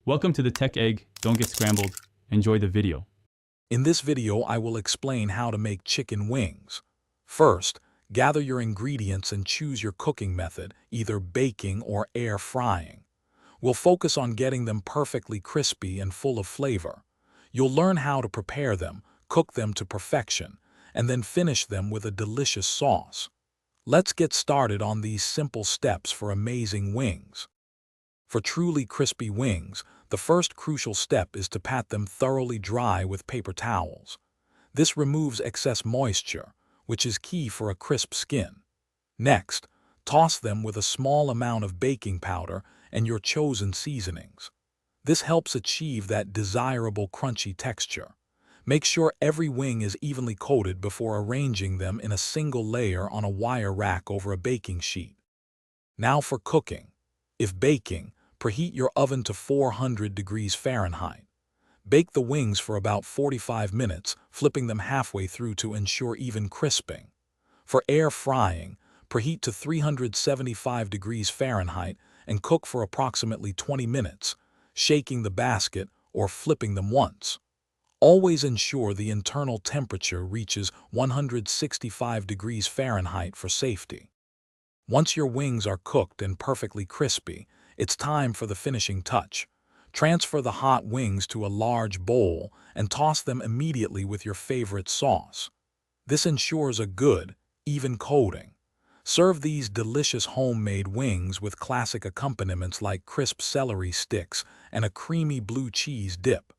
Welcome to the Tech Egg. Don't get scrambled. Enjoy the video. In this video, I will explain how to make chicken wings. First, gather your ingredients and choose your cooking method, either baking or air frying. We'll focus on getting them perfectly crispy and full of flavor. You'll learn how to prepare them, cook them to perfection, and then finish them with a delicious sauce. Let's get started on these simple steps for amazing wings. For truly crispy wings, the first crucial step is to pat them thoroughly dry with paper towels. This removes excess moisture, which is key for a crisp skin. Next, toss them with a small amount of baking powder and your chosen seasonings. This helps achieve that desirable crunchy texture. Make sure every wing is evenly coated before arranging them in a single layer on a wire rack over a baking sheet. Now for cooking. If baking, preheat your oven to 400 degrees Fahrenheit. Bake the wings for about 45 minutes, flipping them halfway through to ensure even crisping. For air frying, preheat to 375 degrees Fahrenheit and cook for approximately 20 minutes, shaking the basket or flipping them once. Always ensure the internal temperature reaches 165 degrees Fahrenheit for safety. Once your wings are cooked and perfectly crispy, it's time for the finishing touch. Transfer the hot wings to a large bowl and toss them immediately with your favorite sauce. This ensures a good, even coating. Serve these delicious homemade wings with classic accompaniments like crisp celery sticks and a creamy blue cheese dip.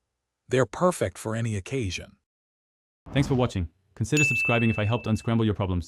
They're perfect for any occasion. Thanks for watching. Consider subscribing if I helped unscramble your problems.